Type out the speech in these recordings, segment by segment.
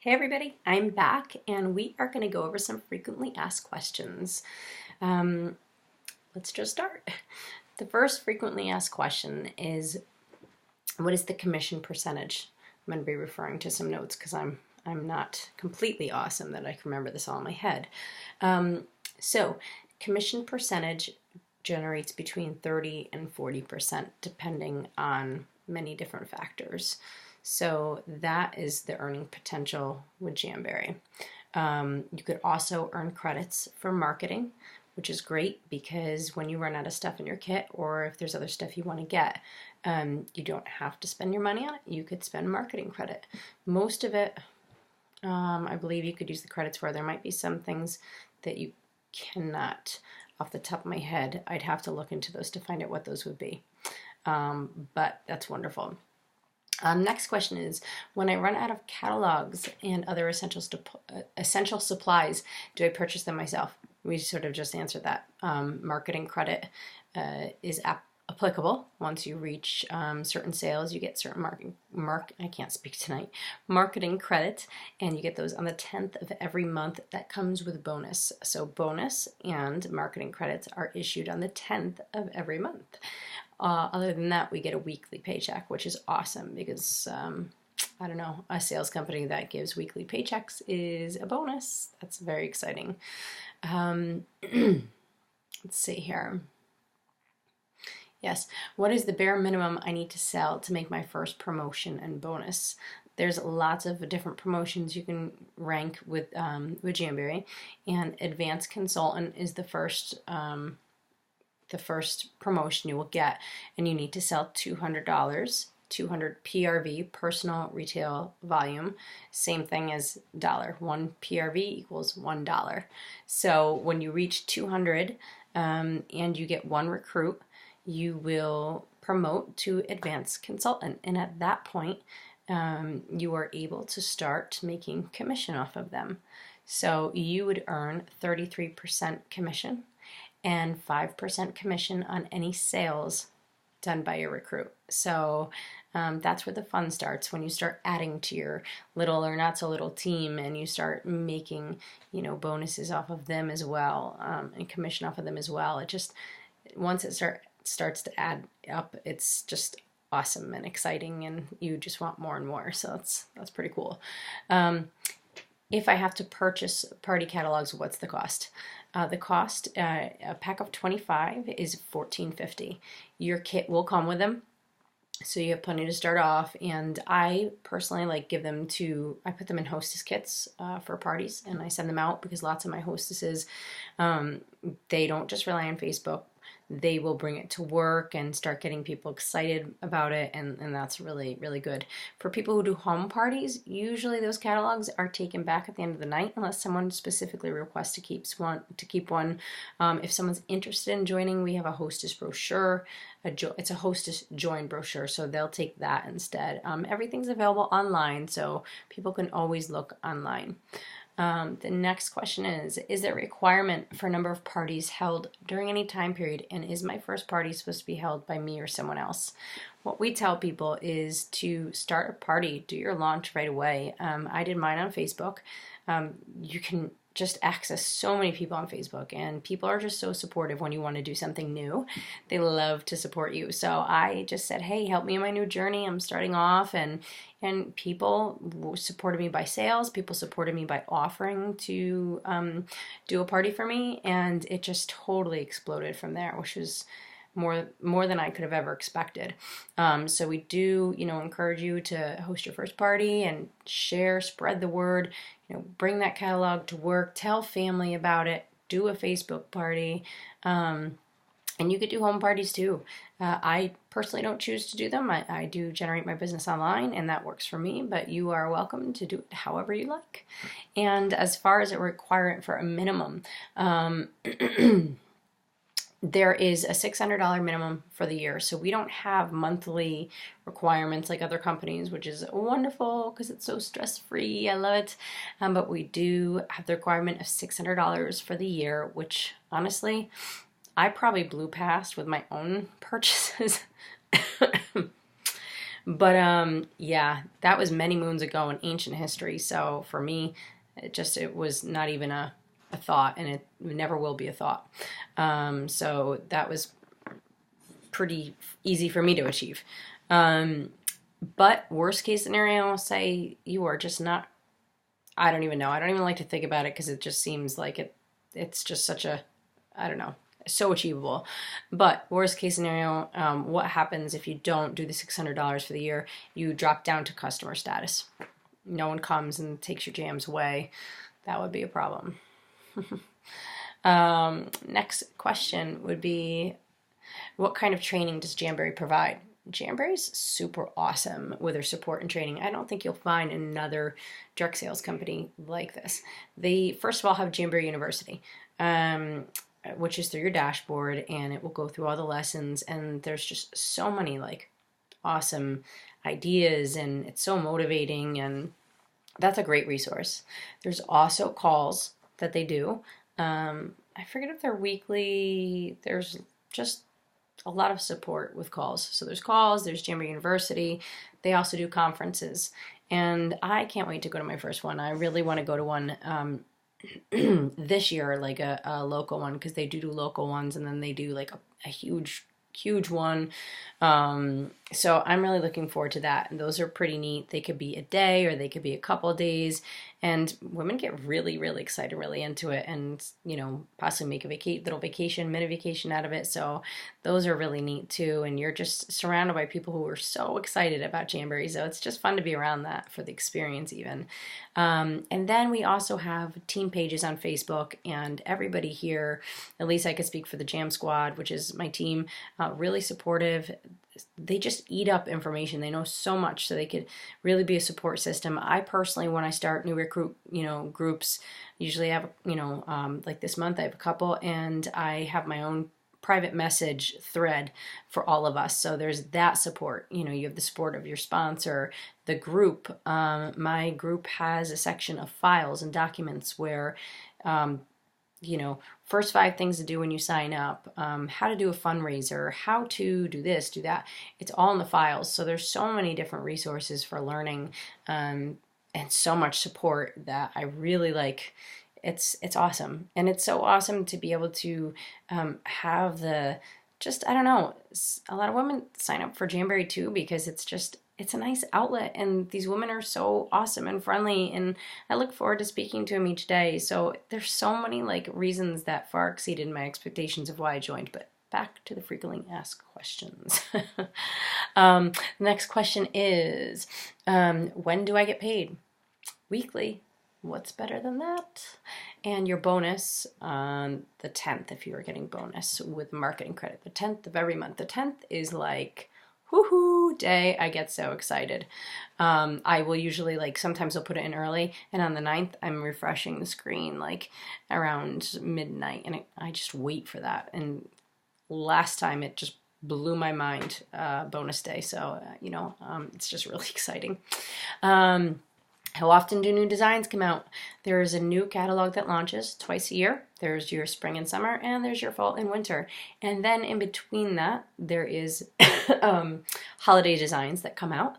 Hey everybody, I'm back and we are going to go over some frequently asked questions. Let's just start. The first frequently asked question is, what is the commission percentage? I'm going to be referring to some notes because I'm not completely awesome that I can remember this all in my head. So commission percentage generates between 30 and 40% depending on many different factors. So that is the earning potential with Jamberry. You could also earn credits for marketing, which is great because when you run out of stuff in your kit or if there's other stuff you want to get, you don't have to spend your money on it. You could spend marketing credit. Most of it, I believe you could use the credits for. There might be some things that you cannot. Off the top of my head, I'd have to look into those to find out what those would be. But that's wonderful. Next question is, when I run out of catalogs and other essential supplies, do I purchase them myself? We sort of just answered that. Marketing credit is applicable. Once you reach certain sales, you get certain marketing credit, and you get those on the 10th of every month. That comes with bonus. So bonus and marketing credits are issued on the 10th of every month. Other than that, we get a weekly paycheck, which is awesome because, I don't know, a sales company that gives weekly paychecks is a bonus. That's very exciting. Let's see here. Yes, what is the bare minimum I need to sell to make my first promotion and bonus? There's lots of different promotions you can rank with Jamberry, and Advanced Consultant is the first promotion you will get, and you need to sell $200, 200 PRV, personal retail volume, same thing as dollar. 1 PRV equals $1. So when you reach 200 and you get one recruit, you will promote to Advanced Consultant, and at that point you are able to start making commission off of them. So you would earn 33% commission and 5% commission on any sales done by a recruit. So that's where the fun starts, when you start adding to your little or not so little team and you start making, bonuses off of them as well, and commission off of them as well. It just, once it starts to add up, it's just awesome and exciting, and you just want more and more. So that's pretty cool. If I have to purchase party catalogs, what's the cost? The cost, a pack of 25 is $14.50. Your kit will come with them, so you have plenty to start off. And I personally I put them in hostess kits for parties, and I send them out because lots of my hostesses, they don't just rely on Facebook. They will bring it to work and start getting people excited about it, and that's really, really good. For people who do home parties, usually those catalogs are taken back at the end of the night unless someone specifically requests to keep one. If someone's interested in joining, we have a hostess brochure. It's a hostess join brochure, so they'll take that instead. Everything's available online, so people can always look online. The next question is there a requirement for a number of parties held during any time period, and is my first party supposed to be held by me or someone else? What we tell people is to start a party, do your launch right away. I did mine on Facebook. You can just access so many people on Facebook, and people are just so supportive when you want to do something new. They love to support you. So I just said, hey, help me in my new journey. I'm starting off, and people supported me by sales. People supported me by offering to do a party for me, and it just totally exploded from there, which was more than I could have ever expected. So we do, encourage you to host your first party and spread the word, bring that catalog to work, tell family about it, do a Facebook party, and you could do home parties too. I personally don't choose to do them. I do generate my business online, and that works for me, but you are welcome to do it however you like. And as far as a requirement for a minimum, there is a $600 minimum for the year. So we don't have monthly requirements like other companies, which is wonderful because it's so stress-free. I love it. But we do have the requirement of $600 for the year, which honestly, I probably blew past with my own purchases. But yeah, that was many moons ago in ancient history. So for me, it was not even a thought, and it never will be a thought. So that was pretty easy for me to achieve. But worst case scenario, say you are just not, I don't even know. I don't even like to think about it because it just seems like it's just such a, I don't know, so achievable. But worst case scenario, what happens if you don't do the $600 for the year? You drop down to customer status. No one comes and takes your jams away. That would be a problem. Next question would be, what kind of training does Jamberry provide? Jamberry's super awesome with their support and training. I don't think you'll find another direct sales company like this. They, first of all, have Jamberry University, which is through your dashboard, and it will go through all the lessons, and there's just so many like awesome ideas, and it's so motivating, and that's a great resource. There's also calls that they do. I forget if they're weekly. There's just a lot of support with calls. So there's calls, there's Jamberry University. They also do conferences. And I can't wait to go to my first one. I really want to go to one this year, like a local one, because they do local ones, and then they do like a huge one. So I'm really looking forward to that. And those are pretty neat. They could be a day or they could be a couple of days. And women get really, really excited, really into it, and, you know, possibly make a little vacation, mini vacation out of it. So those are really neat too. And you're just surrounded by people who are so excited about Jamberry. So it's just fun to be around that for the experience even. And then we also have team pages on Facebook, and everybody here, at least I could speak for the Jam Squad, which is my team, really supportive. They just eat up information. They know so much, so they could really be a support system. I personally, when I start new recruit, groups, usually have, like this month I have a couple, and I have my own private message thread for all of us. So there's that support. You have the support of your sponsor, the group. My group has a section of files and documents where, first 5 things to do when you sign up, how to do a fundraiser, how to do this, do that. It's all in the files. So there's so many different resources for learning, and so much support that I really like. It's awesome. And it's so awesome to be able to have I don't know, a lot of women sign up for Jamberry too, because it's a nice outlet, and these women are so awesome and friendly, and I look forward to speaking to them each day. So there's so many like reasons that far exceeded my expectations of why I joined. But back to the frequently asked questions. Next question is, when do I get paid? Weekly. What's better than that? And your bonus on the 10th, if you are getting bonus with marketing credit, the 10th of every month. The 10th is like woohoo day. I get so excited. I will usually, sometimes I'll put it in early, and on the 9th I'm refreshing the screen like around midnight, and I just wait for that. And last time it just blew my mind, bonus day. So it's just really exciting. How often do new designs come out? There is a new catalog that launches twice a year. There's your spring and summer, and there's your fall and winter. And then in between that, there is holiday designs that come out.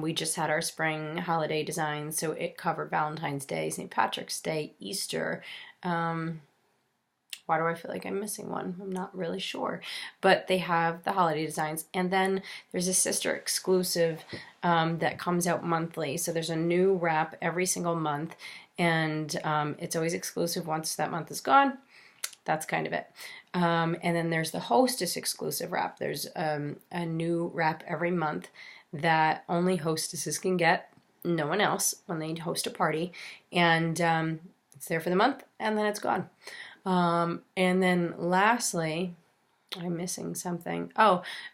We just had our spring holiday design, so it covered Valentine's Day, St. Patrick's Day, Easter. Why do I feel like I'm missing one? I'm not really sure. But they have the holiday designs. And then there's a sister exclusive that comes out monthly. So there's a new wrap every single month. And it's always exclusive. Once that month is gone, that's kind of it. And then there's the hostess exclusive wrap. There's a new wrap every month that only hostesses can get, no one else, when they host a party. And it's there for the month, and then it's gone. And then lastly, I'm missing something.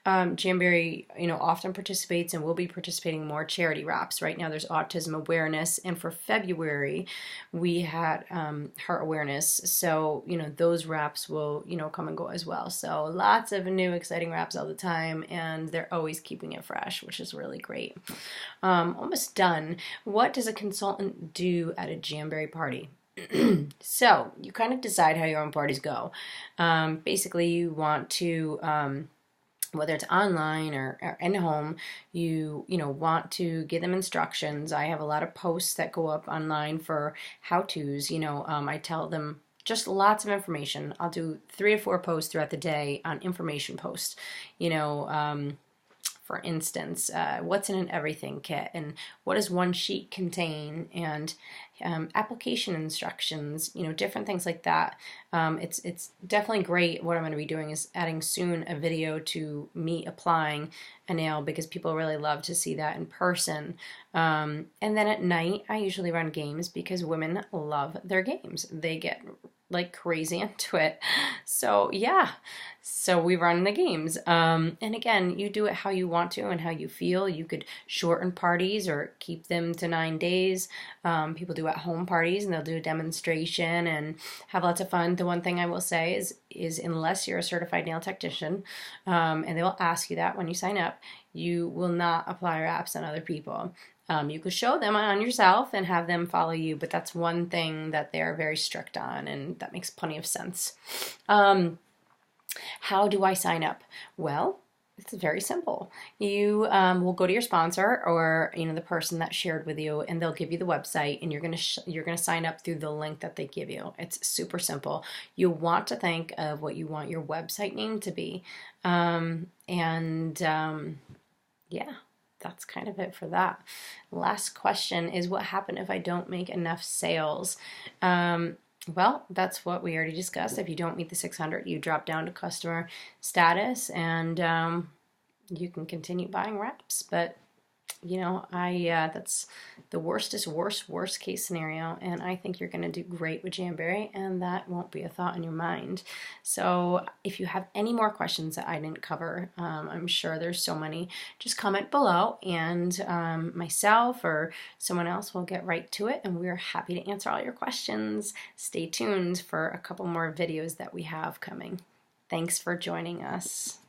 Jamberry, often participates and will be participating more charity wraps. Right now there's autism awareness, and for February we had heart awareness. So, those wraps will, come and go as well. So lots of new exciting wraps all the time, and they're always keeping it fresh, which is really great. Almost done. What does a consultant do at a Jamberry party? So you kind of decide how your own parties go. Basically, you want to whether it's online or in home, you want to give them instructions. I have a lot of posts that go up online for how-tos. I tell them just lots of information. I'll do 3 or 4 posts throughout the day on information posts. For instance, what's in an everything kit, and what does one sheet contain, and application instructions, different things like that. It's definitely great. What I'm going to be doing is adding soon a video to me applying a nail, because people really love to see that in person. And then at night, I usually run games because women love their games. They get like crazy into it. So yeah, so we run the games. And again, you do it how you want to and how you feel. You could shorten parties or keep them to 9 days. People do at-home parties, and they'll do a demonstration and have lots of fun. The one thing I will say is unless you're a certified nail technician, and they will ask you that when you sign up, you will not apply wraps on other people. You could show them on yourself and have them follow you, but that's one thing that they're very strict on, and that makes plenty of sense. How do I sign up? Well, it's very simple. You will go to your sponsor, or the person that shared with you, and they'll give you the website, and you're gonna sign up through the link that they give you. It's super simple. You'll want to think of what you want your website name to be, yeah. That's kind of it for that. Last question is, what happened if I don't make enough sales? Well, that's what we already discussed. If you don't meet the 600, you drop down to customer status, and you can continue buying wraps. But that's the worst case scenario, and I think you're going to do great with Jamberry, and that won't be a thought in your mind. So if you have any more questions that I didn't cover, I'm sure there's so many, just comment below, and myself or someone else will get right to it, and we're happy to answer all your questions. Stay tuned for a couple more videos that we have coming. Thanks for joining us.